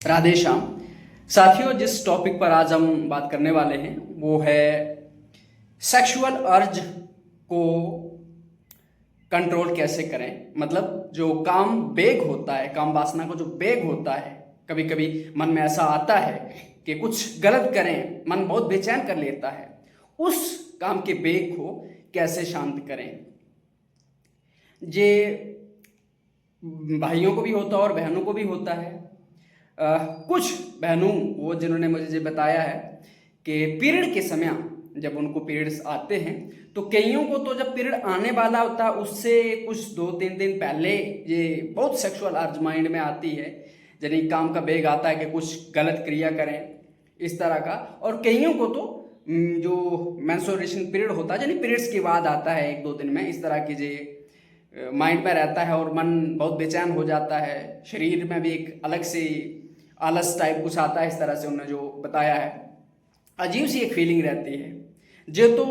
राधे श्याम। साथियों, जिस टॉपिक पर आज हम बात करने वाले हैं वो है सेक्सुअल अर्ज को कंट्रोल कैसे करें। मतलब जो काम बेग होता है, काम वासना को जो बेग होता है, कभी कभी मन में ऐसा आता है कि कुछ गलत करें, मन बहुत बेचैन कर लेता है। उस काम के बेग को कैसे शांत करें। ये भाइयों को भी होता है और बहनों को भी होता है। कुछ बहनों वो जिन्होंने मुझे ये बताया है कि पीरियड के समय जब उनको पीरियड्स आते हैं तो कईयों को तो जब पीरियड आने वाला होता है उससे कुछ 2-3 दिन पहले ये बहुत सेक्सुअल अर्ज माइंड में आती है, यानी काम का बेग आता है कि कुछ गलत क्रिया करें इस तरह का। और कईयों को तो जो मेंस्ट्रुएशन पीरियड होता है, यानी पीरियड्स के बाद आता है 1-2 दिन में, इस तरह की जे माइंड में रहता है और मन बहुत बेचैन हो जाता है। शरीर में भी एक अलग से आलस टाइप कुछ आता है, इस तरह से उन्होंने जो बताया है। अजीब सी एक फीलिंग रहती है। जो तो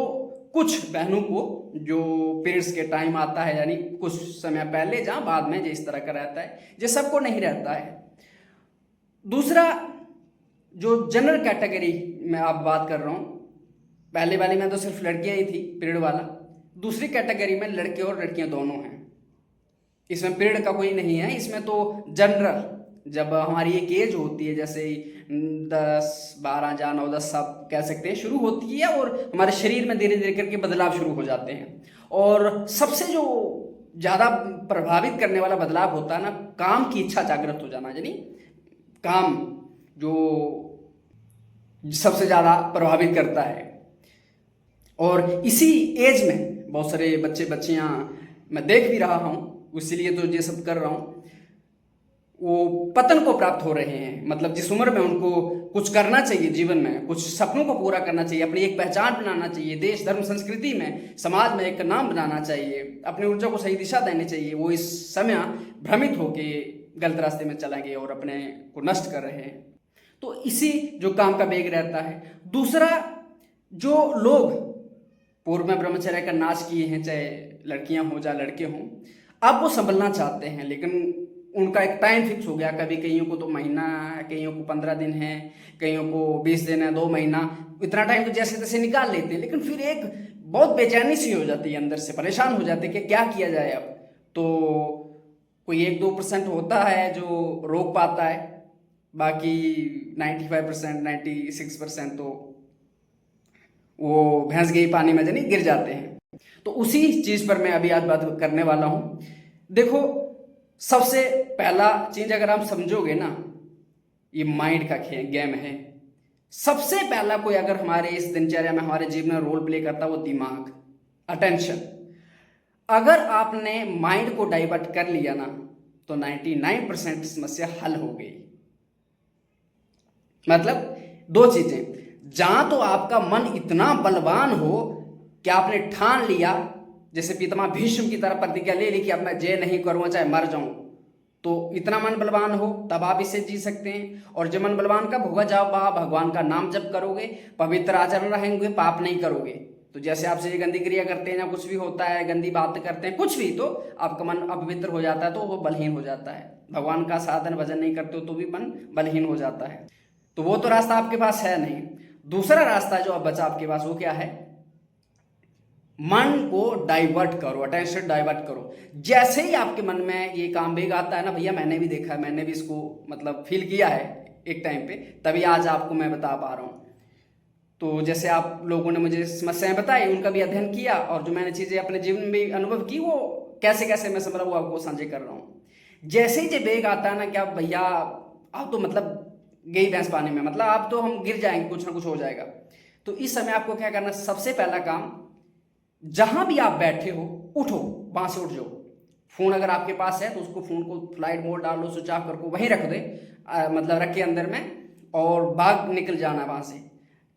कुछ बहनों को जो पीरियड्स के टाइम आता है, यानी कुछ समय पहले जहाँ बाद में जो इस तरह का रहता है, जो सबको नहीं रहता है। दूसरा जो जनरल कैटेगरी में आप बात कर रहा हूँ, पहले वाली में तो सिर्फ लड़कियां ही थी पीरियड वाला, दूसरी कैटेगरी में लड़के और लड़कियां दोनों हैं। इसमें पीरियड का कोई नहीं है, इसमें तो जनरल जब हमारी एक एज होती है, जैसे 10-12 या 9-10 सब कह सकते हैं, शुरू होती है और हमारे शरीर में धीरे धीरे करके बदलाव शुरू हो जाते हैं। और सबसे जो ज़्यादा प्रभावित करने वाला बदलाव होता है ना, काम की इच्छा जागृत हो जाना, यानी काम जो सबसे ज़्यादा प्रभावित करता है। और इसी एज में बहुत सारे बच्चे बच्चियाँ मैं देख भी रहा हूँ, इसीलिए तो ये सब कर रहा हूँ, वो पतन को प्राप्त हो रहे हैं। मतलब जिस उम्र में उनको कुछ करना चाहिए जीवन में, कुछ सपनों को पूरा करना चाहिए, अपनी एक पहचान बनाना चाहिए, देश धर्म संस्कृति में समाज में एक नाम बनाना चाहिए, अपनी ऊर्जा को सही दिशा देनी चाहिए, वो इस समय भ्रमित होके गलत रास्ते में चलेंगे और अपने को नष्ट कर रहे हैं। तो इसी जो काम का बेग रहता है। दूसरा, जो लोग पूर्व में ब्रह्मचर्य का नाश किए हैं, चाहे लड़कियां हों या लड़के हों, अब वो संभलना चाहते हैं, लेकिन उनका एक टाइम फिक्स हो गया। कभी कईयों को तो महीना है, कईयों को 15 दिन है, कईयों को 20 दिन है, 2 महीना, इतना टाइम तो जैसे तैसे निकाल लेते हैं। लेकिन फिर एक बहुत बेचैनी सी हो जाती है, अंदर से परेशान हो जाते हैं कि क्या किया जाए अब। तो कोई 1-2% होता है जो रोक पाता है, बाकी 95%, 96% तो वो भैंस गई पानी में नहीं गिर जाते हैं। तो उसी चीज पर मैं अभी आज बात करने वाला हूं। देखो, सबसे पहला चीज अगर आप समझोगे ना, ये माइंड का गेम है। सबसे पहला कोई अगर हमारे इस दिनचर्या में, हमारे जीवन में रोल प्ले करता है, वो दिमाग, अटेंशन। अगर आपने माइंड को डाइवर्ट कर लिया ना, तो 99% समस्या हल हो गई। मतलब दो चीजें, जहां तो आपका मन इतना बलवान हो कि आपने ठान लिया, जैसे पितामह भीष्म की तरह प्रतिज्ञा ले ली कि अब मैं जय नहीं करूंगा चाहे मर जाऊं, तो इतना मन बलवान हो तब आप इसे जी सकते हैं। और जब मन बलवान कब होगा, जब आप भगवान का नाम जप करोगे, पवित्र आचरण रहेंगे, पाप नहीं करोगे। तो जैसे आपसे ये गंदी क्रिया करते हैं या कुछ भी होता है, गंदी बात करते हैं, कुछ भी, तो आपका मन अपवित्र हो जाता है, तो वो बलहीन हो जाता है। भगवान का साधन भजन नहीं करते हो तो भी मन बलहीन हो जाता है। तो वो तो रास्ता आपके पास है नहीं। दूसरा रास्ता जो अब बचा आपके पास, वो क्या है? मन को डाइवर्ट करो, अटेंशन डाइवर्ट करो। जैसे ही आपके मन में ये काम बेग आता है ना, भैया मैंने भी देखा है, मैंने भी इसको मतलब फील किया है एक टाइम पे, तभी आज आपको मैं बता पा रहा हूँ। तो जैसे आप लोगों ने मुझे समस्याएं बताई, उनका भी अध्ययन किया, और जो मैंने चीजें अपने जीवन में भी अनुभव की, वो कैसे कैसे मैं समझ रहा हूँ आपको साझा कर रहा हूँ। जैसे ही ये बेग आता है ना, क्या भैया आप तो मतलब गई भैंस पानी में, मतलब आप तो हम गिर जाएंगे, कुछ ना कुछ हो जाएगा। तो इस समय आपको क्या करना, सबसे पहला काम, जहां भी आप बैठे हो उठो, वहां से उठ जाओ। फोन अगर आपके पास है तो उसको, फोन को फ्लाइट मोड डाल लो, स्विच ऑफ करके वहीं रख दे, मतलब रख के अंदर में, और भाग निकल जाना वहां से।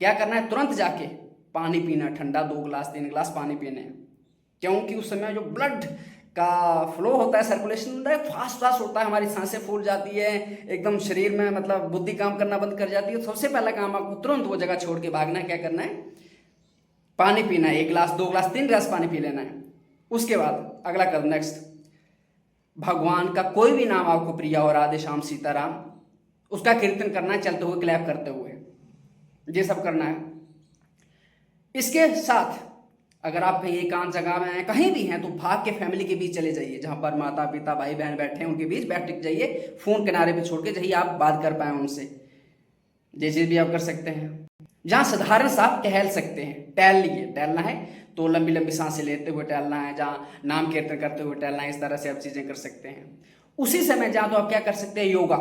क्या करना है, तुरंत जाके पानी पीना, ठंडा 2 गिलास 3 गिलास पानी पीने हैं। क्योंकि उस समय जो ब्लड का फ्लो होता है, सर्कुलेशन होता है, फास्ट फास्ट होता है, हमारी सांसें फूल जाती है एकदम शरीर में, मतलब बुद्धि काम करना बंद कर जाती है। सबसे पहला काम आपको तुरंत वो जगह छोड़ के भागना है। क्या करना है, पानी पीना है, 1 गिलास 2 गिलास 3 गिलास पानी पी लेना है। उसके बाद अगला कदम, नेक्स्ट, भगवान का कोई भी नाम आपको प्रिय हो, राधे श्याम सीताराम, उसका कीर्तन करना है, चलते हुए क्लैप करते हुए, ये सब करना है। इसके साथ अगर आप कहीं एकांत जगह में हैं, कहीं भी हैं, तो भाग के फैमिली के बीच चले जाइए, जहां पर माता पिता भाई बहन बैठे हैं उनके बीच बैठ जाइए, फोन किनारे पे छोड़ के, जहीं आप बात कर पाए उनसे। ये चीज भी आप कर सकते हैं। जहां साधारण सा आप टहल सकते हैं, टहल लिए, टहलना है तो लंबी लंबी सांसें लेते हुए टहलना है, जहाँ नाम कीर्तन करते हुए टहलना है, इस तरह से आप चीजें कर सकते हैं। उसी समय जहाँ तो आप क्या कर सकते हैं, योगा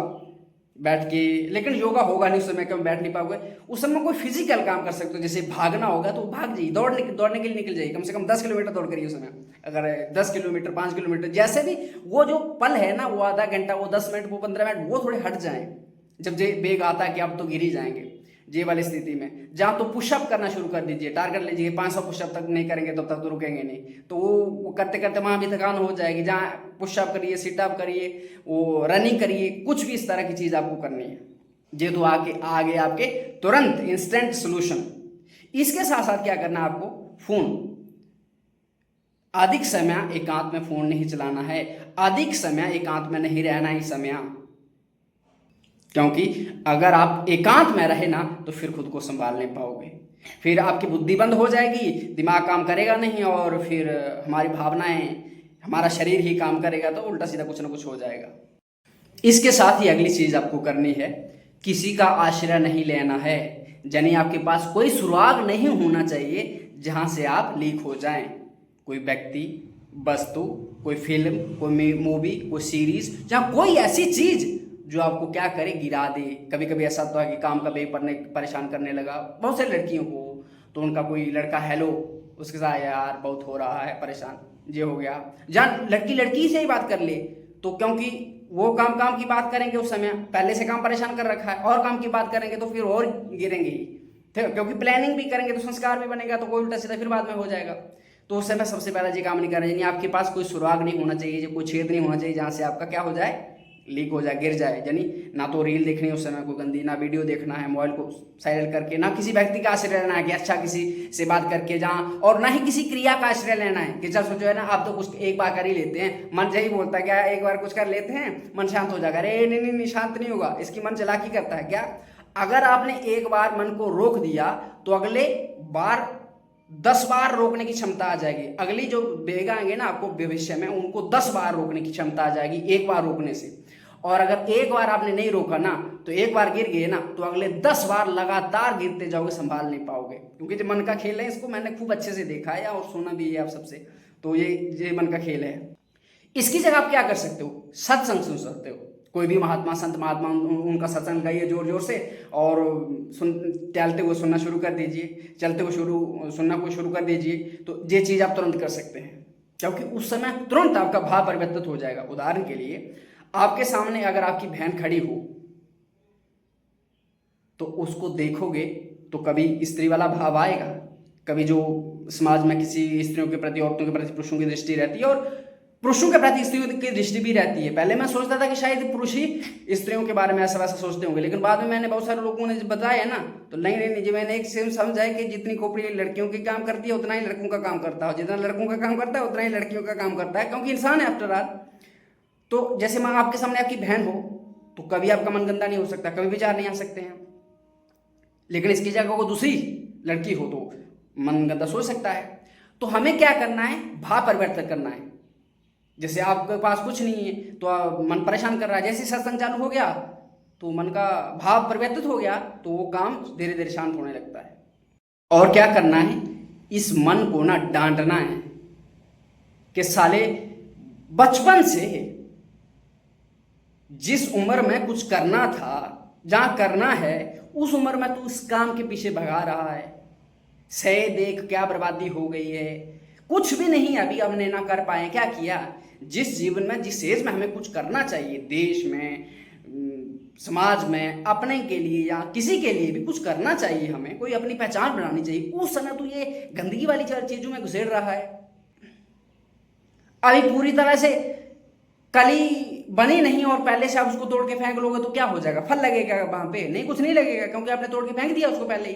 बैठ के, लेकिन योगा होगा नहीं उस समय, क्यों बैठ नहीं पाओगे। उस समय कोई फिजिकल काम कर सकते हो, जैसे भागना होगा तो भाग जाइए, दौड़ने के लिए निकल जाइए, कम से कम 10 किलोमीटर दौड़ करिए उस समय। अगर 10 किलोमीटर 5 किलोमीटर जैसे भी, वो जो पल है ना, वो आधा घंटा, वो 10 मिनट, वो 15 मिनट, वो थोड़े हट जाए, जब बेग आता है कि अब तो गिर ही जाएंगे, ये वाली स्थिति में जहाँ तो पुशअप करना शुरू कर दीजिए, टारगेट लीजिए 500 पुशअप तक नहीं करेंगे तब तक तो रुकेंगे नहीं, तो वो करते करते वहाँ भी थकान हो जाएगी। जहाँ पुशअप करिए, सिटअप करिए, वो रनिंग करिए, कुछ भी इस तरह की चीज़ आपको करनी है, ये तो आगे आपके तुरंत इंस्टेंट सोल्यूशन। इसके साथ साथ क्या करना है आपको, फोन अधिक समय एकांत में फोन नहीं चलाना है, अधिक समय एकांत में नहीं रहना है इस समय, क्योंकि अगर आप एकांत में रहे ना तो फिर खुद को संभाल नहीं पाओगे, फिर आपकी बुद्धि बंद हो जाएगी, दिमाग काम करेगा नहीं, और फिर हमारी भावनाएं, हमारा शरीर ही काम करेगा, तो उल्टा सीधा कुछ ना कुछ हो जाएगा। इसके साथ ही अगली चीज आपको करनी है, किसी का आश्रय नहीं लेना है, यानी आपके पास कोई सुराग नहीं होना चाहिए जहां से आप लीक हो जाएं। कोई व्यक्ति, वस्तु, कोई फिल्म, कोई मूवी, कोई सीरीज, जहां कोई ऐसी चीज जो आपको क्या करे, गिरा दे। कभी कभी ऐसा होता है कि काम का बेग पढ़ने परेशान करने लगा, बहुत सारी लड़कियों को, तो उनका कोई लड़का हेलो, उसके साथ यार बहुत हो रहा है परेशान, ये हो गया, जहाँ लड़की से ही बात कर ले, तो क्योंकि वो काम की बात करेंगे, उस समय पहले से काम परेशान कर रखा है, और काम की बात करेंगे तो फिर और गिरेंगे ही, क्योंकि प्लानिंग भी करेंगे तो संस्कार भी बनेगा, तो कोई उल्टा सीधा फिर बाद में हो जाएगा। तो उस समय सबसे पहला ये काम नहीं करना, यानी आपके पास कोई सुराग नहीं होना चाहिए, कोई छेद नहीं होना चाहिए जहाँ से आपका क्या हो जाए, लीक हो जाए, गिर जाए। यानी ना तो रील देखनी है उस समय कोई गंदी, ना वीडियो देखना है, मोबाइल को साइलेंट करके, ना किसी व्यक्ति का आश्रय लेना है कि अच्छा किसी से बात करके जहाँ, और ना ही किसी क्रिया का आश्रय लेना है कि चल सोचो है ना, आप तो कुछ एक बार कर ही लेते हैं, मन यही बोलता है क्या एक बार कुछ कर लेते हैं मन शांत हो जाएगा, अरे नहीं नहीं नहीं, शांत नहीं होगा, इसकी मन चालाकी करता है क्या। अगर आपने एक बार मन को रोक दिया तो अगले बार 10 बार रोकने की क्षमता आ जाएगी, अगली जो बेग आएंगे ना आपको भविष्य में, उनको 10 बार रोकने की क्षमता आ जाएगी एक बार रोकने से। और अगर एक बार आपने नहीं रोका ना, तो एक बार गिर गए ना, तो अगले 10 बार लगातार गिरते जाओगे, संभाल नहीं पाओगे, क्योंकि जो मन का खेल है, इसको मैंने खूब अच्छे से देखा है और सुना भी है आप सबसे, तो ये मन का खेल है। इसकी जगह आप क्या कर सकते हो, सत्संग सुन सकते हो, कोई भी महात्मा संत महात्मा उनका सत्संग गाइए जोर जोर से, और टहलते हुए सुनना शुरू कर दीजिए, चलते हुए सुनना को शुरू कर दीजिए, तो ये चीज़ आप तुरंत कर सकते हैं, क्योंकि उस समय तुरंत आपका भाव परिवर्तित हो जाएगा। उदाहरण के लिए, आपके सामने अगर आपकी बहन खड़ी हो तो उसको देखोगे तो कभी स्त्री वाला भाव आएगा, कभी जो समाज में किसी स्त्रियों के प्रति, औरतों के प्रति पुरुषों की दृष्टि रहती है, और पुरुषों के प्रति स्त्रियों की दृष्टि भी रहती है। पहले मैं सोचता था कि शायद पुरुष ही स्त्रियों के बारे में ऐसा वैसा सोचते होंगे, लेकिन बाद में मैंने बहुत सारे लोगों ने बताया ना, तो नहीं जी, मैंने एक सेम समझा है कि जितनी खोपड़ी लड़कियों की काम करती है उतना ही लड़कों का काम करता है, जितना लड़कों का काम करता है उतना ही लड़कियों का काम करता है, क्योंकि इंसान है आफ्टर ऑल। तो जैसे माँ आपके सामने आपकी बहन हो तो कभी आपका मन गंदा नहीं हो सकता, कभी विचार नहीं आ सकते हैं, लेकिन इसकी जगह वो दूसरी लड़की हो तो मन गंदा सोच सकता है। तो हमें क्या करना है, भाव परिवर्तन करना है। जैसे आपके पास कुछ नहीं है तो मन परेशान कर रहा है, जैसे सत्संग चालू हो गया तो मन का भाव परिवर्तित हो गया, तो वो काम धीरे धीरे शांत होने लगता है। और क्या करना है, इस मन को ना डांटना है कि साले बचपन से जिस उम्र में कुछ करना था, जहां करना है, उस उम्र में तू इस काम के पीछे भगा रहा है, सही देख क्या बर्बादी हो गई है, कुछ भी नहीं अभी हमने ना कर पाए, क्या किया। जिस जीवन में, जिस एज में हमें कुछ करना चाहिए, देश में, समाज में, अपने के लिए या किसी के लिए भी कुछ करना चाहिए, हमें कोई अपनी पहचान बनानी चाहिए, उस समय तो ये गंदगी वाली चीजों में घुसेड़ रहा है। अभी पूरी तरह से कली बनी नहीं और पहले से आप उसको तोड़ के फेंक लोगे तो क्या हो जाएगा, फल लगेगा वहां पे? नहीं, कुछ नहीं लगेगा, क्योंकि आपने तोड़ के फेंक दिया उसको पहले ही।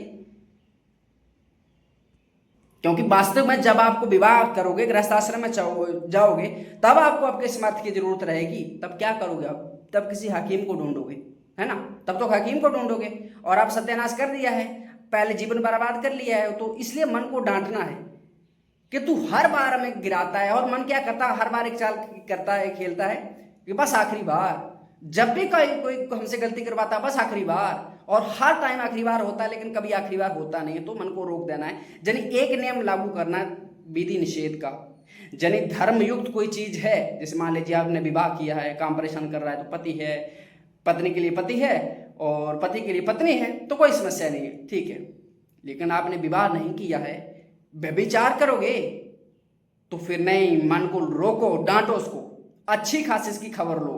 क्योंकि वास्तव में जब आपको विवाह करोगे, गृहस्थाश्रम में जाओगे, तब आपको आपके समर्थ की जरूरत रहेगी, तब क्या करोगे आप? तब किसी हकीम को ढूंढोगे, है ना, तब तो हकीम को ढूंढोगे, और आप सत्यानाश कर दिया है, पहले जीवन बर्बाद कर लिया है। तो इसलिए मन को डांटना है कि तू हर बार हमें गिराता है, और मन क्या करता है, हर बार एक चाल करता है, खेलता है कि बस आखिरी बार। जब भी कोई कोई हमसे गलती करवाता है, बस आखिरी बार, और हर टाइम आखिरी बार होता है, लेकिन कभी आखिरी बार होता नहीं है। तो मन को रोक देना है, यानी एक नियम लागू करना है विधि निषेध का। यानी धर्मयुक्त कोई चीज है, जैसे मान लीजिए आपने विवाह किया है, काम परेशान कर रहा है, तो पति है, पत्नी के लिए पति है और पति के लिए पत्नी है, तो कोई समस्या नहीं है, ठीक है। लेकिन आपने विवाह नहीं किया है, व्यभिचार करोगे, तो फिर नहीं, मन को रोको, डांटो उसको, अच्छी खासी इसकी खबर लो,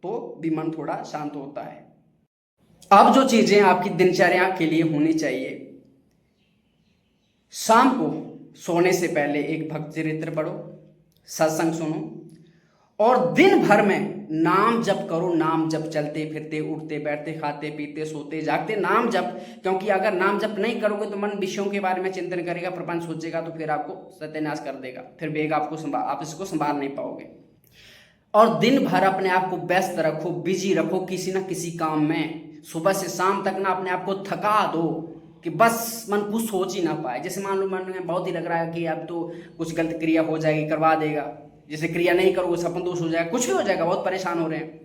तो भी मन थोड़ा शांत होता है। अब जो चीजें आपकी दिनचर्या के लिए होनी चाहिए, शाम को सोने से पहले एक भक्त चरित्र पढ़ो, सत्संग सुनो, और दिन भर में नाम जप करो। नाम जप, चलते फिरते, उठते बैठते, खाते पीते, सोते जागते, नाम जप। क्योंकि अगर नाम जप नहीं करोगे तो मन विषयों के बारे में चिंतन करेगा, प्रपंच सोचेगा, तो फिर आपको सत्यानाश कर देगा, फिर वेग आपको आप इसको संभाल नहीं पाओगे। और दिन भर अपने आप को व्यस्त रखो, बिजी रखो किसी ना किसी काम में। सुबह से शाम तक ना अपने आप को थका दो कि बस मन कुछ सोच ही ना पाए। जैसे मान लो मन में बहुत ही लग रहा है कि अब तो कुछ गलत क्रिया हो जाएगी, करवा देगा, जैसे क्रिया नहीं करोगे सपन दोष हो जाएगा, कुछ भी हो जाएगा, बहुत परेशान हो रहे हैं।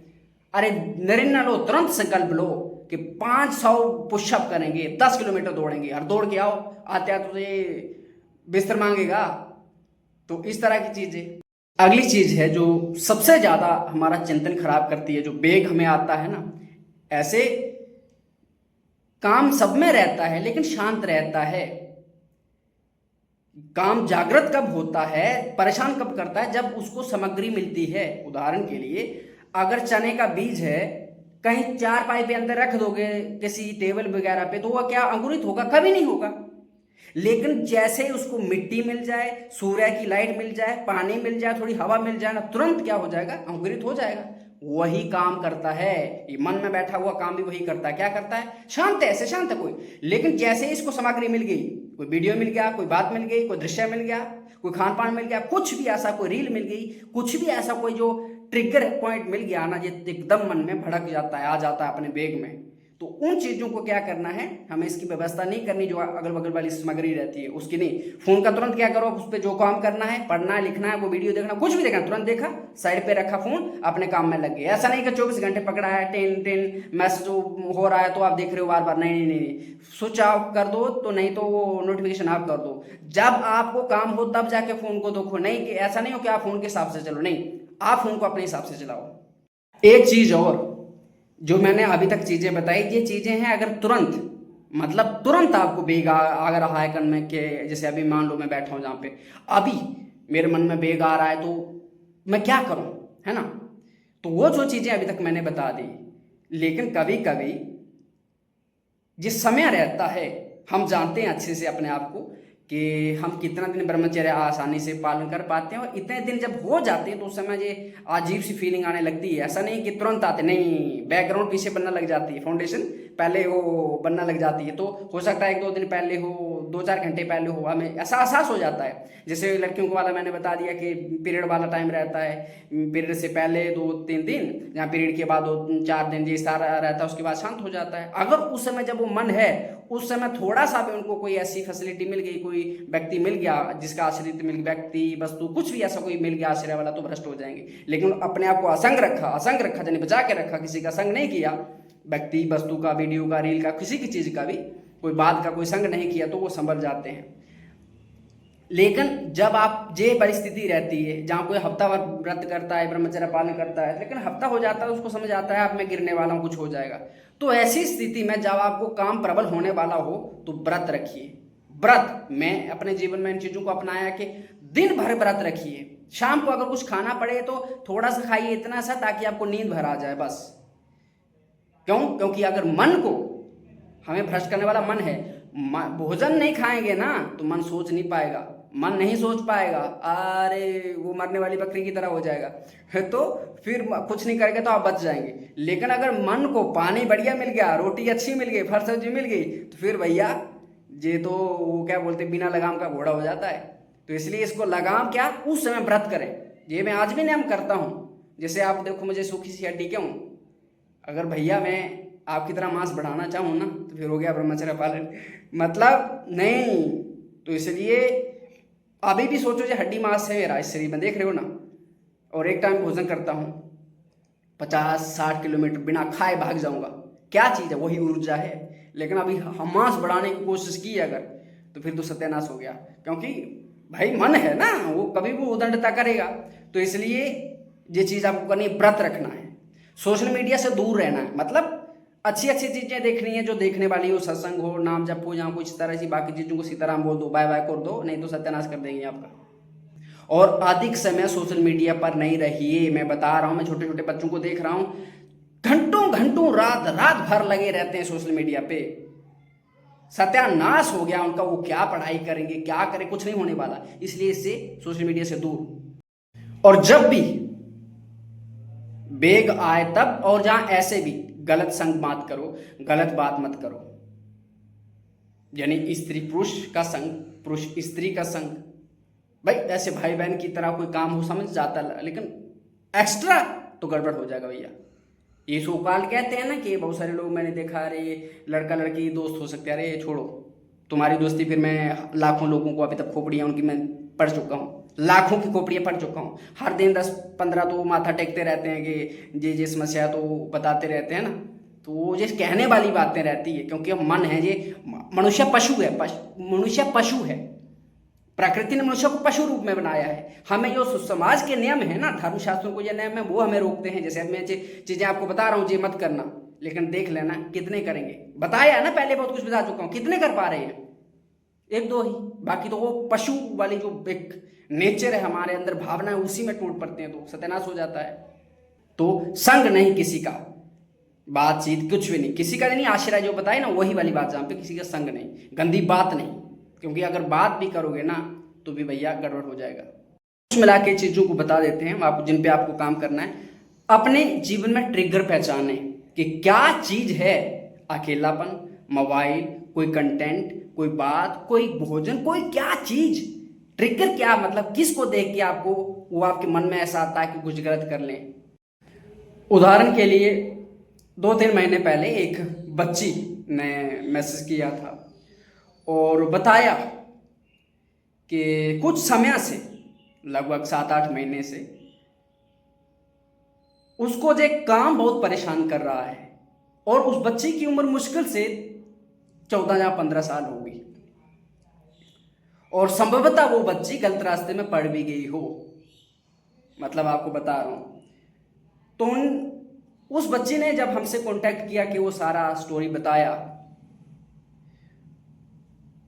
अरे निर्णय लो, तुरंत संकल्प लो कि 500 पुशअप करेंगे, 10 किलोमीटर दौड़ेंगे, और दौड़ के आओ, आते आते तो ये बिस्तर मांगेगा। तो इस तरह की चीजें। अगली चीज है जो सबसे ज्यादा हमारा चिंतन खराब करती है, जो वेग हमें आता है ना, ऐसे काम सब में रहता है लेकिन शांत रहता है। काम जागृत कब होता है, परेशान कब करता है, जब उसको सामग्री मिलती है। उदाहरण के लिए अगर चने का बीज है, कहीं चारपाई पे अंदर रख दोगे किसी टेबल वगैरह पे, तो वह क्या अंकुरित होगा? कभी नहीं होगा। लेकिन जैसे ही उसको मिट्टी मिल जाए, सूर्य की लाइट मिल जाए, पानी मिल जाए, थोड़ी हवा मिल जाए ना, तुरंत क्या हो जाएगा? अंकुरित हो जाएगा। वही काम करता है ये मन में बैठा हुआ काम भी वही करता है। क्या करता है? शांत है, ऐसे शांत है कोई, लेकिन जैसे ही इसको सामग्री मिल गई, कोई वीडियो मिल गया, कोई बात मिल गई, कोई दृश्य मिल गया, कोई खान पान मिल गया, कुछ भी ऐसा, कोई रील मिल गई, कुछ भी ऐसा कोई जो ट्रिगर पॉइंट मिल गया ना, ये एकदम मन में भड़क जाता है, आ जाता है अपने वेग में। तो उन चीजों को क्या करना है, हमें इसकी व्यवस्था नहीं करनी जो अगल बगल वाली सामग्री रहती है उसकी नहीं। फोन का तुरंत क्या करो, उस पर जो काम करना है, पढ़ना है, लिखना है, वो वीडियो देखना, कुछ भी देखना, तुरंत देखा, साइड पे रखा फोन, अपने काम में लग गए। ऐसा नहीं कि 24 घंटे पकड़ा है, टेन मैसेज हो रहा है तो आप देख रहे हो बार बार, नहीं नहीं नहीं, स्विच ऑफ कर दो, तो नहीं तो वो नोटिफिकेशन ऑफ कर दो। जब आपको काम हो तब जाके फोन को देखो, नहीं कि ऐसा नहीं हो कि आप फोन के हिसाब से चलो, नहीं, आप फोन को अपने हिसाब से चलाओ। एक चीज और, जो मैंने अभी तक चीजें बताई, ये चीजें हैं अगर तुरंत, मतलब तुरंत आपको बेग आ रहा है कन में, कि जैसे अभी मान लो मैं बैठा हूं जहां पे, अभी मेरे मन में बेग आ रहा है, तो मैं क्या करूं, है ना? तो वो जो चीजें अभी तक मैंने बता दी। लेकिन कभी कभी जिस समय रहता है, हम जानते हैं अच्छे से अपने आप को कि हम कितना दिन ब्रह्मचर्य आसानी से पालन कर पाते हैं, और इतने दिन जब हो जाते हैं तो उस समय ये अजीब सी फीलिंग आने लगती है। ऐसा नहीं कि तुरंत आते, नहीं, बैकग्राउंड पीछे बनना लग जाती है, फाउंडेशन पहले वो बनना लग जाती है। तो हो सकता है 1-2 दिन पहले हो, 2-4 घंटे पहले हो, हमें ऐसा एहसास हो जाता है। जैसे लड़कियों को वाला मैंने बता दिया कि पीरियड वाला टाइम रहता है, पीरियड से पहले 2-3 दिन, जहाँ पीरियड के बाद 2-4 दिन ये सारा रहता है, उसके बाद शांत हो जाता है। अगर उस समय जब वो मन है, उस समय थोड़ा सा भी उनको कोई ऐसी फैसिलिटी मिल गई, कोई व्यक्ति मिल गया जिसका आश्रित मिल, व्यक्ति वस्तु कुछ भी ऐसा कोई मिल गया आश्रय वाला, तो भ्रष्ट हो जाएंगे। लेकिन अपने आप को असंग रखा, यानी बचा के रखा, किसी का संग नहीं किया, व्यक्ति वस्तु का, वीडियो का, रील का, किसी की चीज का भी, कोई बात का कोई संग नहीं किया, तो वो संभल जाते हैं। लेकिन जब आप ये परिस्थिति रहती है जहाँ कोई हफ्ता भर व्रत करता है, ब्रह्मचर्य पालन करता है, लेकिन हफ्ता हो जाता है, उसको समझ आता है अब मैं गिरने वाला हूँ, कुछ हो जाएगा, तो ऐसी स्थिति में जब आपको काम प्रबल होने वाला हो तो व्रत रखिए। व्रत, मैं अपने जीवन में इन चीजों को अपनाया कि दिन भर व्रत रखिए। शाम को अगर कुछ खाना पड़े तो थोड़ा सा खाइए, इतना सा ताकि आपको नींद भर आ जाए, बस। क्यों? क्योंकि अगर मन को, हमें भ्रष्ट करने वाला मन है, भोजन नहीं खाएंगे ना तो मन सोच नहीं पाएगा, मन नहीं सोच पाएगा, अरे वो मरने वाली बकरी की तरह हो जाएगा, तो फिर कुछ नहीं करेंगे तो आप बच जाएंगे। लेकिन अगर मन को पानी बढ़िया मिल गया, रोटी अच्छी मिल गई, फल सब्जी मिल गई, तो फिर भैया ये तो वो क्या बोलते, बिना लगाम का घोड़ा हो जाता है। तो इसलिए इसको लगाम क्या, उस समय व्रत करें। ये मैं आज भी नियम करता हूँ। जैसे आप देखो, मुझे सूखी सी हड्डी क्यों, अगर भैया मैं आपकी तरह मांस बढ़ाना चाहूँ ना तो फिर हो गया ब्रह्मचर्य पालन, मतलब नहीं। तो इसलिए अभी भी सोचो जो हड्डी मांस है मेरा इस शरीर में, देख रहे हो ना, और एक टाइम भोजन करता हूँ 50-60 किलोमीटर बिना खाए भाग जाऊंगा, क्या चीज़ है, वही ऊर्जा है। लेकिन अभी हम मांस बढ़ाने की कोशिश की अगर, तो फिर तो सत्यानाश हो गया, क्योंकि भाई मन है ना, वो कभी भी उदंडता करेगा। तो इसलिए ये चीज़ आपको करनी है, व्रत रखना है, सोशल मीडिया से दूर रहना है, मतलब अच्छी अच्छी चीज़ें देखनी है जो देखने वाली हो, सत्संग हो, नाम जप हो, या कुछ तरह की बाकी चीज़ों को सीताराम बोल दो, बाय बाय कर दो, नहीं तो सत्यानाश कर देंगे आपका। और अधिक समय सोशल मीडिया पर नहीं रहिए, मैं बता रहा हूँ, मैं छोटे छोटे बच्चों को देख रहा हूँ, घंटों घंटों रात रात भर लगे रहते हैं सोशल मीडिया पे, सत्यानाश हो गया उनका, वो क्या पढ़ाई करेंगे, क्या करें, कुछ नहीं होने वाला। इसलिए इससे सोशल मीडिया से दूर। और जब भी बेग आए तब, और जहां ऐसे भी गलत संग मत करो, गलत बात मत करो, यानी स्त्री पुरुष का संग, पुरुष स्त्री का संग, भाई ऐसे भाई बहन की तरह कोई काम हो समझ जाता, लेकिन एक्स्ट्रा तो गड़बड़ हो जाएगा भैया। ये सोकाल कहते हैं ना कि बहुत सारे लोग मैंने देखा, अरे लड़का लड़की दोस्त हो सकते हैं, अरे छोड़ो तुम्हारी दोस्ती, फिर मैं लाखों लोगों को अभी तक खोपड़ियाँ उनकी मैं पढ़ चुका हूँ, लाखों की खोपड़ियाँ पढ़ चुका हूँ, हर दिन 10-15 तो माथा टेकते रहते हैं कि ये समस्या है, तो बताते रहते हैं ना, तो वो जिस कहने वाली बातें रहती है, क्योंकि मन है, ये मनुष्य पशु है, मनुष्य पशु है, प्रकृति ने मनुष्य को पशु रूप में बनाया है। हमें जो समाज के नियम है ना, धर्मशास्त्रों को जो नियम है वो हमें रोकते हैं। जैसे मैं चीजें आपको बता रहा हूँ, ये मत करना, लेकिन देख लेना कितने करेंगे, बताया ना पहले, बहुत कुछ बता चुका हूँ, कितने कर पा रहे हैं, 1-2 ही, बाकी तो वो पशु वाली जो एक नेचर है हमारे अंदर, भावना है, उसी में टूट पड़ते हैं, तो सत्यानाश हो जाता है। तो संग नहीं किसी का, बातचीत कुछ भी नहीं, किसी का नहीं, आश्रय जो बताए ना वही वाली बात, जहाँ पे किसी का संग नहीं, गंदी बात नहीं, क्योंकि अगर बात भी करोगे ना तो भी भैया गड़बड़ हो जाएगा। कुछ मिला के चीज़ों को बता देते हैं आप, जिन पे आपको काम करना है। अपने जीवन में ट्रिगर पहचाने कि क्या चीज़ है, अकेलापन, मोबाइल, कोई कंटेंट, कोई बात, कोई भोजन, कोई क्या चीज़, ट्रिगर क्या, मतलब किसको देख के आपको वो आपके मन में ऐसा आता है कि कुछ गलत कर लें। उदाहरण के लिए 2-3 महीने पहले एक बच्ची ने मैसेज किया था और बताया कि कुछ समय से, लगभग 7-8 महीने से उसको जो काम बहुत परेशान कर रहा है, और उस बच्ची की उम्र मुश्किल से 14 या 15 साल होगी, और संभवतः वो बच्ची गलत रास्ते में पड़ भी गई हो, मतलब आपको बता रहा हूं। तो उस बच्ची ने जब हमसे कांटेक्ट किया कि वो सारा स्टोरी बताया,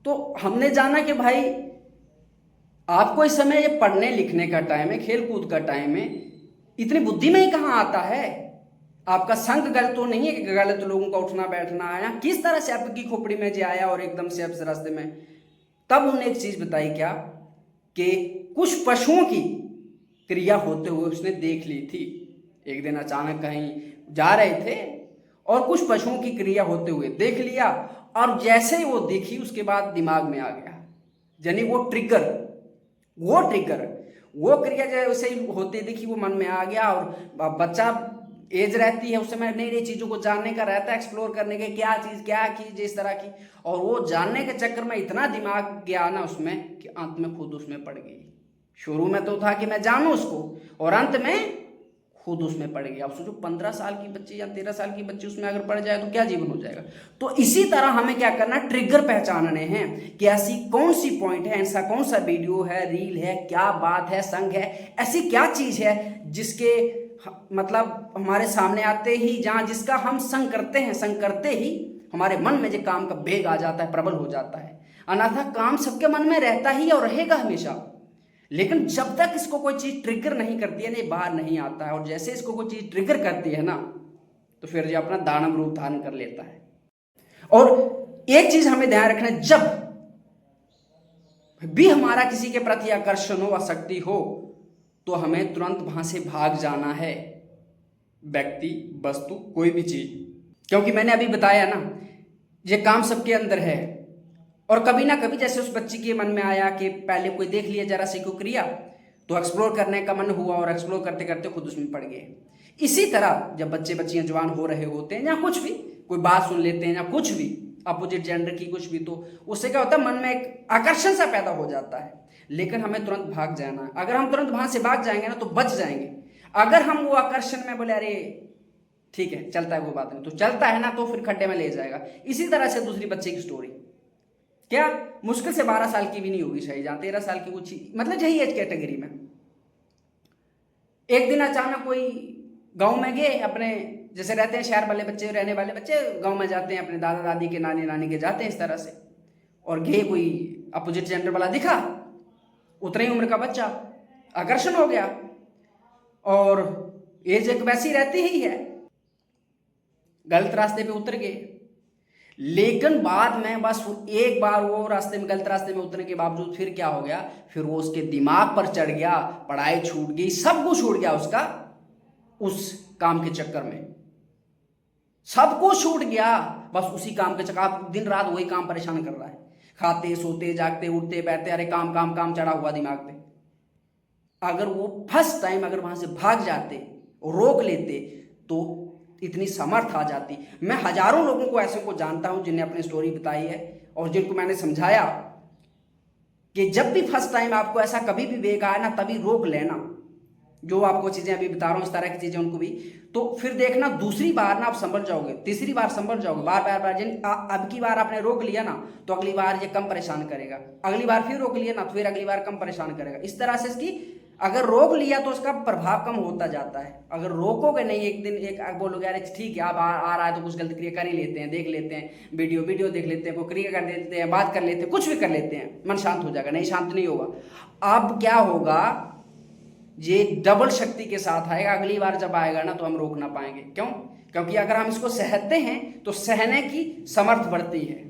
तो हमने जाना कि भाई आपको इस समय ये पढ़ने लिखने का टाइम है, खेल कूद का टाइम है, इतनी बुद्धि में ही कहाँ आता है, आपका संग गलत तो नहीं है कि गलत लोगों का उठना बैठना आया, किस तरह से आपकी खोपड़ी में जे आया और एकदम से आपसे रास्ते में। तब उन्होंने एक चीज बताई, क्या कि कुछ पशुओं की क्रिया होते हुए उसने देख ली थी। एक दिन अचानक कहीं जा रहे थे और कुछ पशुओं की क्रिया होते हुए देख लिया, और जैसे ही वो देखी उसके बाद दिमाग में आ गया, यानी वो क्रिया जैसे ही होते देखी वो मन में आ गया। और बच्चा एज रहती है उस समय, नई नई चीज़ों को जानने का रहता है, एक्सप्लोर करने के, क्या चीज़ इस तरह की, और वो जानने के चक्कर में इतना दिमाग गया ना उसमें कि अंत में खुद उसमें पड़ गई। शुरू में तो था कि मैं जानूं उसको, और अंत में खुद उसमें पड़ गया। अब सोचो 15 साल की बच्ची या 13 साल की बच्ची उसमें अगर पड़ जाए तो क्या जीवन हो जाएगा। तो इसी तरह हमें क्या करना, ट्रिगर पहचानने हैं कि ऐसी कौन सी पॉइंट है, ऐसा कौन सा वीडियो है, रील है, क्या बात है, संग है, ऐसी क्या चीज है जिसके मतलब हमारे सामने आते ही, जहां जिसका हम संग करते ही हमारे मन में जो काम का वेग आ जाता है, प्रबल हो जाता है। अन्यथा काम सबके मन में रहता ही और रहेगा हमेशा, लेकिन जब तक इसको कोई चीज ट्रिगर नहीं करती है ना, बाहर नहीं आता है। और जैसे इसको कोई चीज ट्रिगर करती है ना, तो फिर ये अपना दानव रूप धारण कर लेता है। और एक चीज हमें ध्यान रखना है, जब भी हमारा किसी के प्रति आकर्षण हो, आसक्ति हो, तो हमें तुरंत वहां से भाग जाना है, व्यक्ति, वस्तु, कोई भी चीज। क्योंकि मैंने अभी बताया ना, ये काम सबके अंदर है, और कभी ना कभी जैसे उस बच्ची के मन में आया कि पहले कोई देख लिया जरा सी को क्रिया, तो एक्सप्लोर करने का मन हुआ, और एक्सप्लोर करते करते खुद उसमें पड़ गए। इसी तरह जब बच्चे बच्चियां जवान हो रहे होते हैं, या कुछ भी कोई बात सुन लेते हैं या कुछ भी अपोजिट जेंडर की कुछ भी, तो उससे क्या होता है मन में एक आकर्षण सा पैदा हो जाता है। लेकिन हमें तुरंत भाग जाना है। अगर हम तुरंत वहां से भाग जाएंगे ना तो बच जाएंगे। अगर हम वो आकर्षण में बोले अरे ठीक है चलता है कोई बात नहीं, तो चलता है ना तो फिर खड्डे में ले जाएगा। इसी तरह से दूसरी बच्चे की स्टोरी, क्या मुश्किल से 12 साल की भी नहीं होगी शायद, जहां 13 साल की कुछ मतलब यही एज कैटेगरी में। एक दिन अचानक कोई गांव में गए, अपने जैसे रहते हैं शहर वाले बच्चे, रहने वाले बच्चे गांव में जाते हैं, अपने दादा दादी के नानी नानी के जाते हैं इस तरह से, और गए कोई अपोजिट जेंडर वाला दिखा, उतनी उम्र का बच्चा, आकर्षण हो गया। और एज एक वैसी रहती ही है, गलत रास्ते पे उतर गए। लेकिन बाद में बस एक बार वो रास्ते में गलत रास्ते में उतरने के बावजूद फिर क्या हो गया, फिर वो उसके दिमाग पर चढ़ गया, पढ़ाई छूट गई, सब कुछ छूट गया उसका उस काम के चक्कर में, सब कुछ छूट गया बस उसी काम के चक्कर। दिन रात वही काम परेशान कर रहा है, खाते सोते जागते उठते बैठते, अरे काम काम काम चढ़ा हुआ दिमाग पे। अगर वो फर्स्ट टाइम अगर वहां से भाग जाते, रोक लेते, तो इतनी समर्थ आ जाती। मैं हजारों लोगों को ऐसे को जानता हूं जिन्हें अपनी स्टोरी बताई है और जिनको मैंने समझाया कि जब भी फर्स्ट टाइम आपको ऐसा कभी भी वेग आए ना, तभी रोक लेना। जो आपको चीजें अभी बता रहा हूं इस तरह की चीजें उनको भी, तो फिर देखना दूसरी बार ना आप संभल जाओगे, तीसरी बार संभल जाओगे। बार बार बार अब की बार आपने रोक लिया ना तो अगली बार ये कम परेशान करेगा, अगली बार फिर रोक लिया ना तो फिर अगली बार कम परेशान करेगा। इस तरह से इसकी अगर रोक लिया तो उसका प्रभाव कम होता जाता है। अगर रोकोगे नहीं, एक दिन एक बोलोगे यार ठीक है अब आ रहा है तो कुछ गलत क्रिया कर ही लेते हैं, देख लेते हैं वीडियो देख लेते हैं, कोई क्रिया कर देते हैं, बात कर लेते हैं, कुछ भी कर लेते हैं, मन शांत हो जाएगा। नहीं, शांत नहीं होगा। अब क्या होगा, ये डबल शक्ति के साथ आएगा। अगली बार जब आएगा ना तो हम रोक ना पाएंगे। क्यों? क्योंकि अगर हम इसको सहते हैं तो सहने की समर्थ बढ़ती है,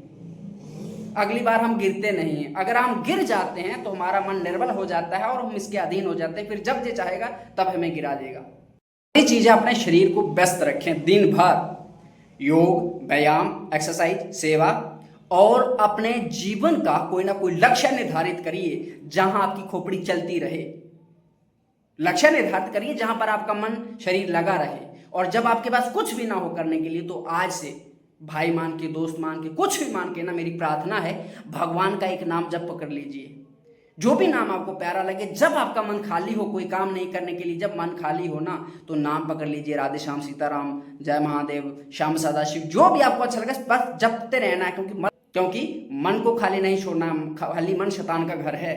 अगली बार हम गिरते नहीं हैं। अगर हम गिर जाते हैं तो हमारा मन निर्बल हो जाता है और हम इसके अधीन हो जाते हैं, फिर जब ये चाहेगा तब हमें गिरा देगा। ये चीजें अपने शरीर को व्यस्त रखें दिन भर, योग, व्यायाम, एक्सरसाइज, सेवा, और अपने जीवन का कोई ना कोई लक्ष्य निर्धारित करिए जहां आपकी खोपड़ी चलती रहे। लक्ष्य निर्धारित करिए जहां पर आपका मन शरीर लगा रहे। और जब आपके पास कुछ भी ना हो करने के लिए, तो आज से भाई मान के, दोस्त मान के, कुछ भी मान के ना, मेरी प्रार्थना है भगवान का एक नाम जप पकड़ लीजिए, जो भी नाम आपको प्यारा लगे। जब आपका मन खाली हो, कोई काम नहीं करने के लिए, जब मन खाली हो ना तो नाम पकड़ लीजिए, राधे श्याम सीताराम, जय महादेव, श्याम सदाशिव, जो भी आपको अच्छा लगे बस जपते रहना है। क्योंकि मन को खाली नहीं छोड़ना, खाली मन शैतान का घर है।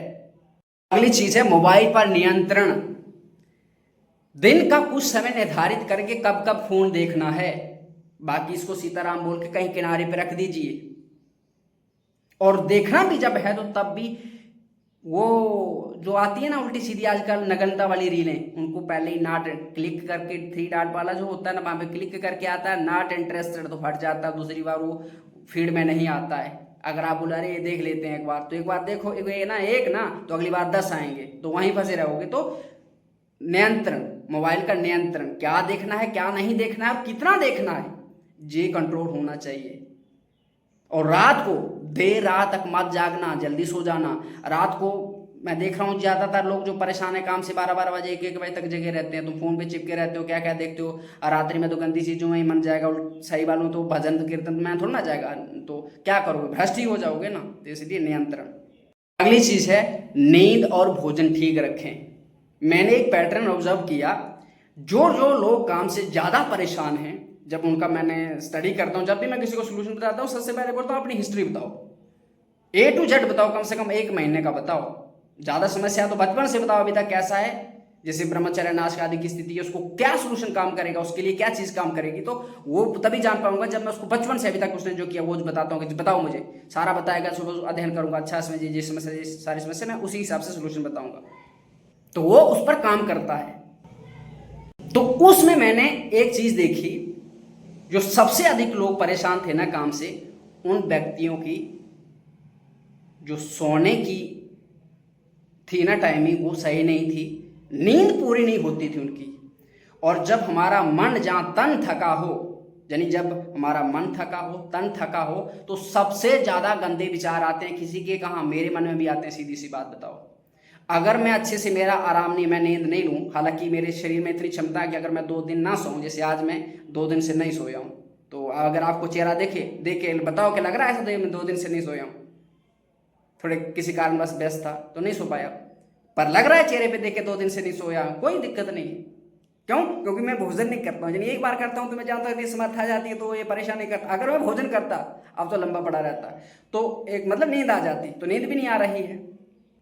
अगली चीज है मोबाइल पर नियंत्रण। दिन का कुछ समय निर्धारित करके कब कब फोन देखना है, बाकी इसको सीताराम बोल के कहीं किनारे पे रख दीजिए। और देखना भी जब है तो तब भी वो जो आती है ना उल्टी सीधी आजकल नगनता वाली रीलें, उनको पहले ही नॉट क्लिक करके, 3 डॉट वाला जो होता है ना वहां पे क्लिक करके आता है नॉट इंटरेस्टेड, तो हट जाता है, दूसरी बार वो फीड में नहीं आता है। अगर आप बोला अरे देख लेते हैं एक बार, तो एक बार देखो एक ना तो अगली बार 10 आएंगे, तो वहीं फंसे रहोगे। तो नियंत्रण, मोबाइल का नियंत्रण, क्या देखना है क्या नहीं देखना है, कितना देखना है, ये कंट्रोल होना चाहिए। और रात को देर रात तक मत जागना, जल्दी सो जाना। रात को मैं देख रहा हूँ ज्यादातर लोग जो परेशान है काम से 12-12 बजे 1-1 बजे तक जगे रहते हैं। तुम फोन पे चिपके रहते हो, क्या क्या देखते हो, और रात्रि में तो गंदी चीजों में ही मन जाएगा। सही वालों तो भजन कीर्तन में थोड़ा ना जाएगा, तो क्या करोगे, भ्रष्ट ही हो जाओगे ना। तो इसलिए नियंत्रण। अगली चीज है नींद और भोजन ठीक रखें। मैंने एक पैटर्न ऑब्जर्व किया, जो लोग काम से ज्यादा परेशान हैं, जब उनका मैंने स्टडी करता हूं, जब भी मैं किसी को सोल्यूशन बताता हूं, सबसे पहले बोलता हूं अपनी हिस्ट्री बताओ, A to Z बताओ, कम से कम 1 महीने का बताओ। ज्यादा समस्या तो बचपन से बताओ, अभी तक कैसा है, जैसे ब्रह्मचर्य नाश आदि की स्थिति है, उसको क्या सोल्यूशन काम करेगा, उसके लिए क्या चीज काम करेगी। तो वो तभी जान पाऊंगा जब मैं उसको बचपन से अभी तक उसने जो किया वो बताता हूँ कि बताओ मुझे, सारा बताएगा, सुबह अध्ययन करूंगा, अच्छा इसमें ये समस्या, सारी समस्या, मैं उसी हिसाब से सोल्यूशन बताऊंगा, तो वो उस पर काम करता है। तो उसमें मैंने एक चीज देखी, जो सबसे अधिक लोग परेशान थे ना काम से, उन व्यक्तियों की जो सोने की थी ना टाइमिंग, वो सही नहीं थी, नींद पूरी नहीं होती थी उनकी। और जब हमारा मन, जहां तन थका हो, यानी जब हमारा मन थका हो, तन थका हो, तो सबसे ज्यादा गंदे विचार आते हैं। किसी के कहा मेरे मन में भी आते हैं। सीधी सी बात बताओ, अगर मैं अच्छे से, मेरा आराम नहीं, मैं नींद नहीं लूं, हालांकि मेरे शरीर में इतनी क्षमता है कि अगर मैं 2 दिन ना सोऊं, जैसे आज मैं 2 दिन से नहीं सोया हूं, तो अगर आपको चेहरा देखे देखे बताओ कि लग रहा है ऐसा, तो मैं 2 दिन से नहीं सोया हूँ, थोड़े किसी कारणवश व्यस्त था तो नहीं सो पाया, पर लग रहा है चेहरे पे देखे 2 दिन से नहीं सोया, कोई दिक्कत नहीं है। क्यों? क्योंकि मैं भोजन नहीं करता हूँ। यानी एक बार करता हूँ तो मैं जानता हूँ कि समर्थ आ जाती है तो ये परेशान नहीं करता। अगर मैं भोजन करता अब तो लंबा पड़ा रहता, तो एक मतलब नींद आ जाती, तो नींद भी नहीं आ रही है।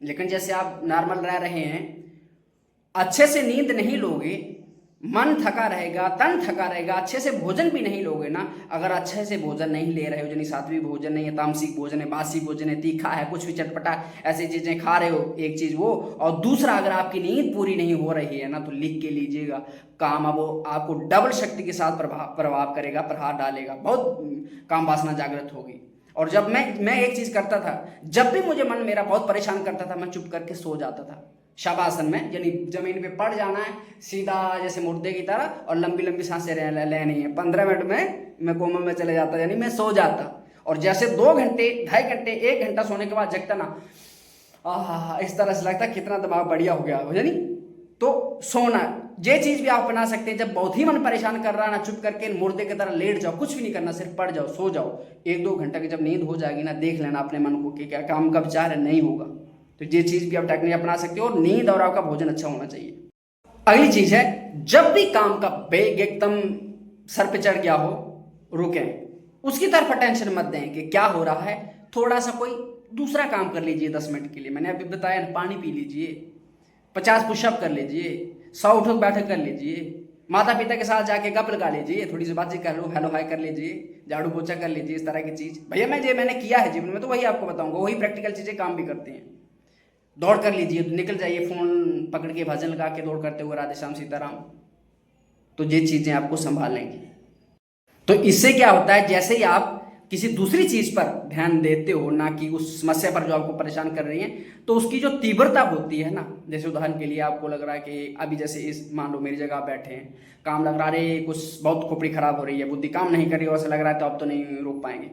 लेकिन जैसे आप नॉर्मल रह रहे हैं, अच्छे से नींद नहीं लोगे, मन थका रहेगा, तन थका रहेगा, अच्छे से भोजन भी नहीं लोगे ना। अगर अच्छे से भोजन नहीं ले रहे हो, यानी सात्विक भोजन नहीं है, तामसिक भोजन है, बासी भोजन है, तीखा है, कुछ भी चटपटा ऐसी चीजें खा रहे हो, एक चीज वो, और दूसरा अगर आपकी नींद पूरी नहीं हो रही है ना, तो लिख के लीजिएगा, काम अब वो आपको डबल शक्ति के साथ प्रभाव करेगा, प्रभाव डालेगा, बहुत काम वासना जागृत होगी। और जब मैं एक चीज करता था, जब भी मुझे मन मेरा बहुत परेशान करता था, मैं चुप करके सो जाता था शवासन में, यानी जमीन पे पड़ जाना है सीधा जैसे मुर्दे की तरह, और लंबी लंबी सांसें लेनी है। 15 मिनट में मैं कोमा में चले जाता, यानी मैं सो जाता। और जैसे 2 घंटे, 2.5 घंटे, 1 घंटा सोने के बाद जगता ना, इस तरह से लगता कितना दिमाग बढ़िया हो गया, यानी तो सोना, ये चीज भी आप बना सकते हैं। जब बहुत ही मन परेशान कर रहा है ना, चुप करके मुर्दे की तरह लेट जाओ, कुछ भी नहीं करना, सिर्फ पड़ जाओ, सो जाओ। 1-2 घंटा की जब नींद हो जाएगी ना, देख लेना अपने मन को कि क्या काम का विचार है, नहीं होगा। तो ये चीज भी आप टेक्निक अपना सकते हो। और नींद और आपका भोजन अच्छा होना चाहिए। अगली चीज है, जब भी काम का वेग एकदम सर पे चढ़ गया हो, रुकें, उसकी तरफ अटेंशन मत दें कि क्या हो रहा है, थोड़ा सा कोई दूसरा काम कर लीजिए 10 मिनट के लिए। मैंने अभी बताया, पानी पी लीजिए, 50 पुशअप कर लीजिए, 100 उठक बैठक कर लीजिए, माता पिता के साथ जाके गप लगा लीजिए, थोड़ी सी बातचीत कर लो, हेलो हाय कर लीजिए, झाड़ू पोछा कर लीजिए, इस तरह की चीज। भैया मैंने किया है जीवन में, तो वही आपको बताऊंगा, वही प्रैक्टिकल चीजें काम भी करती हैं। दौड़ कर लीजिए, निकल जाइए, फोन पकड़ के भजन लगा के दौड़ करते हुए राधे श्याम सीताराम, तो ये चीजें आपको संभालेंगी। तो इससे क्या होता है, जैसे ही आप किसी दूसरी चीज पर ध्यान देते हो, ना कि उस समस्या पर जो आपको परेशान कर रही है, तो उसकी जो तीव्रता होती है ना, जैसे उदाहरण के लिए आपको लग रहा है कि अभी जैसे इस मान लो मेरी जगह आप बैठे हैं, काम लग रहा है कुछ बहुत खोपड़ी खराब हो रही है, बुद्धि काम नहीं कर रही है, ऐसा लग रहा है तो आप तो नहीं रोक पाएंगे।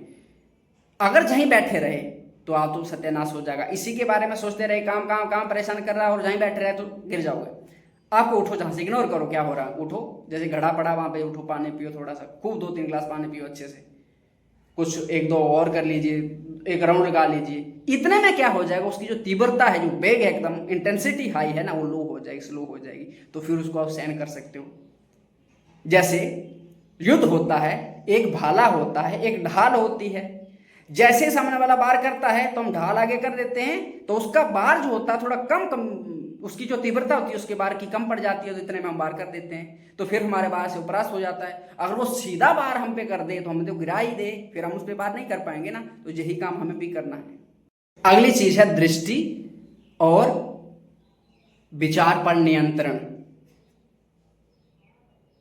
अगर जहीं बैठे रहे तो आप तो सत्यानाश हो जाएगा। इसी के बारे में सोचते रहे, काम काम काम परेशान कर रहा है, और जहीं बैठे रहे तो गिर जाओगे। आपको उठो, जहां से इग्नोर करो क्या हो रहा है, उठो, जैसे घड़ा पड़ा वहां पे उठो, पानी पियो, थोड़ा सा खूब 2-3 गिलास पानी पियो अच्छे से, कुछ 1-2 और कर लीजिए, एक राउंड लगा लीजिए। इतने में क्या हो जाएगा, उसकी जो तीव्रता है, जो वेग है, एकदम इंटेंसिटी हाई है ना, वो लो हो जाएगी, स्लो हो जाएगी। तो फिर उसको आप सहन कर सकते हो। जैसे युद्ध होता है, एक भाला होता है, एक ढाल होती है। जैसे सामने वाला वार करता है तो हम ढाल आगे कर देते हैं, तो उसका वार जो होता है थोड़ा कम उसकी जो तीव्रता होती है उसके वार की कम पड़ जाती है, तो इतने में हम वार कर देते हैं, तो फिर हमारे वार से उपरास हो जाता है। अगर वो सीधा वार हम पे कर दे तो हमें तो गिरा ही दे, फिर हम उस पर वार नहीं कर पाएंगे ना। तो यही काम हमें भी करना है। अगली चीज है दृष्टि और विचार पर नियंत्रण।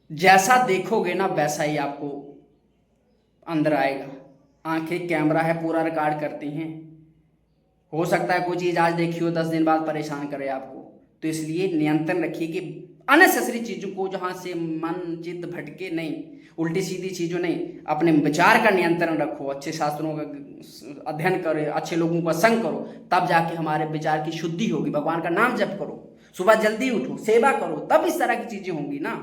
जैसा देखोगे ना वैसा ही आपको अंदर आएगा। आंखें कैमरा है, पूरा रिकॉर्ड करती हैं। हो सकता है कोई चीज आज देखी हो 10 दिन बाद परेशान करे आपको, तो इसलिए नियंत्रण रखिए कि अननेसेसरी चीजों को, जहां से मन चित्त भटके नहीं, उल्टी सीधी चीजों नहीं, अपने विचार का नियंत्रण रखो, अच्छे शास्त्रों का अध्ययन करो, अच्छे लोगों का संग करो, तब जाके हमारे विचार की शुद्धि होगी। भगवान का नाम जप करो, सुबह जल्दी उठो, सेवा करो, तब इस तरह की चीजें होंगी ना।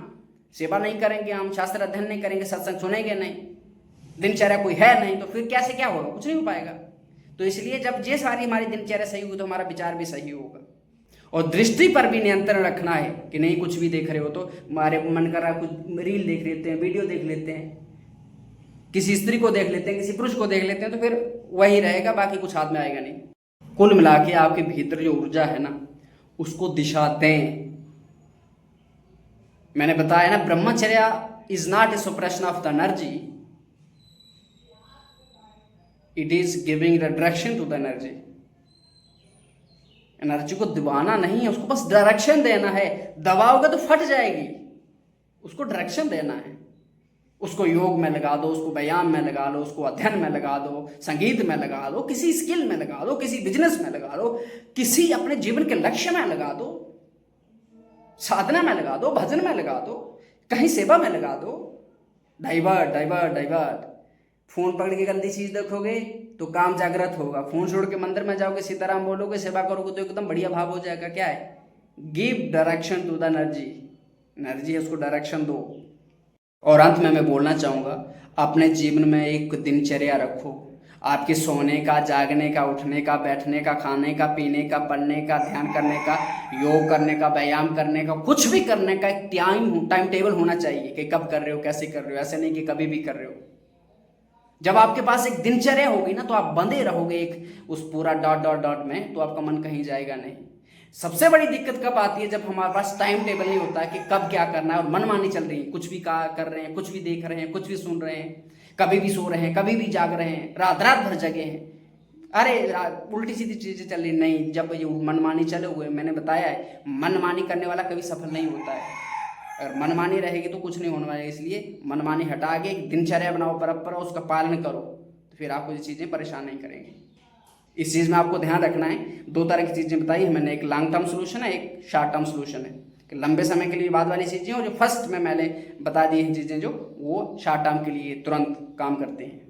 सेवा नहीं करेंगे हम, शास्त्र अध्ययन नहीं करेंगे, सत्संग सुनेंगे नहीं, दिनचर्या कोई है नहीं, तो फिर कैसे क्या होगा, कुछ नहीं हो पाएगा। तो इसलिए जब ये सारी हमारी दिनचर्या सही होगी तो हमारा विचार भी सही होगा। और दृष्टि पर भी नियंत्रण रखना है कि नहीं कुछ भी देख रहे हो तो हमारे मन कर रहा है, कुछ रील देख लेते हैं, वीडियो देख लेते हैं, किसी स्त्री को देख लेते हैं, किसी पुरुष को देख लेते हैं, तो फिर वही रहेगा, बाकी कुछ हाथ में आएगा नहीं। कुल मिला के आपके भीतर जो ऊर्जा है ना, उसको दिशा दें। मैंने बताया ना, brahmacharya is not a suppression of the energy, it is giving the direction to the energy. Energy को दबाना नहीं है, उसको बस डायरेक्शन देना है। दबाओगे तो फट जाएगी, उसको डायरेक्शन देना है। उसको योग में लगा दो, उसको व्यायाम में लगा लो, उसको अध्ययन में लगा दो, संगीत में लगा दो, किसी स्किल में लगा दो, किसी बिजनेस में लगा दो, किसी अपने जीवन के लक्ष्य में लगा दो, साधना में लगा दो, भजन में लगा दो, कहीं सेवा में लगा दो। Divert divert divert. फोन पकड़ के गंदी चीज देखोगे तो काम जागृत होगा, फोन छोड़ के मंदिर में जाओगे, सीताराम बोलोगे, सेवा करोगे तो एकदम बढ़िया भाव हो जाएगा। क्या है, give direction to the energy. Energy है, उसको डायरेक्शन दो। और अंत में मैं बोलना चाहूँगा, अपने जीवन में एक दिनचर्या रखो। आपके सोने का, जागने का, उठने का, बैठने का, खाने का, पीने का, पढ़ने का, ध्यान करने का, योग करने का, व्यायाम करने का, कुछ भी करने का एक टाइम टेबल होना चाहिए कि कब कर रहे हो, कैसे कर रहे हो। ऐसे नहीं कि कभी भी कर रहे हो। जब आपके पास एक दिनचर्या होगी ना, तो आप बंधे रहोगे एक उस पूरा डॉट डॉट डॉट में, तो आपका मन कहीं जाएगा नहीं। सबसे बड़ी दिक्कत कब आती है? जब हमारे पास टाइम टेबल नहीं होता है कि कब क्या करना है और मनमानी चल रही है, कुछ भी कर रहे हैं, कुछ भी देख रहे हैं, कुछ भी सुन रहे हैं, कभी भी सो रहे हैं, कभी भी जाग रहे हैं, रात रात भर जगे हैं। अरे उल्टी सीधी चीजें चल रही नहीं। जब ये मनमानी चले हुए, मैंने बताया है, मनमानी करने वाला कभी सफल नहीं होता है। अगर मनमानी रहेगी तो कुछ नहीं होने वाला है। इसलिए मनमानी हटा के एक दिनचर्या बनाओ बराबर और उसका पालन करो, तो फिर आपको ये चीज़ें परेशान नहीं करेंगी। इस चीज़ में आपको ध्यान रखना है। दो तरह की चीज़ें बताई है मैंने, एक लॉन्ग टर्म सोल्यूशन है, एक शॉर्ट टर्म सोल्यूशन है, कि लंबे समय के लिए बाद वाली चीज़ें, और जो फर्स्ट में मैंने बता दी हैं चीज़ें जो वो शॉर्ट टर्म के लिए तुरंत काम करते हैं।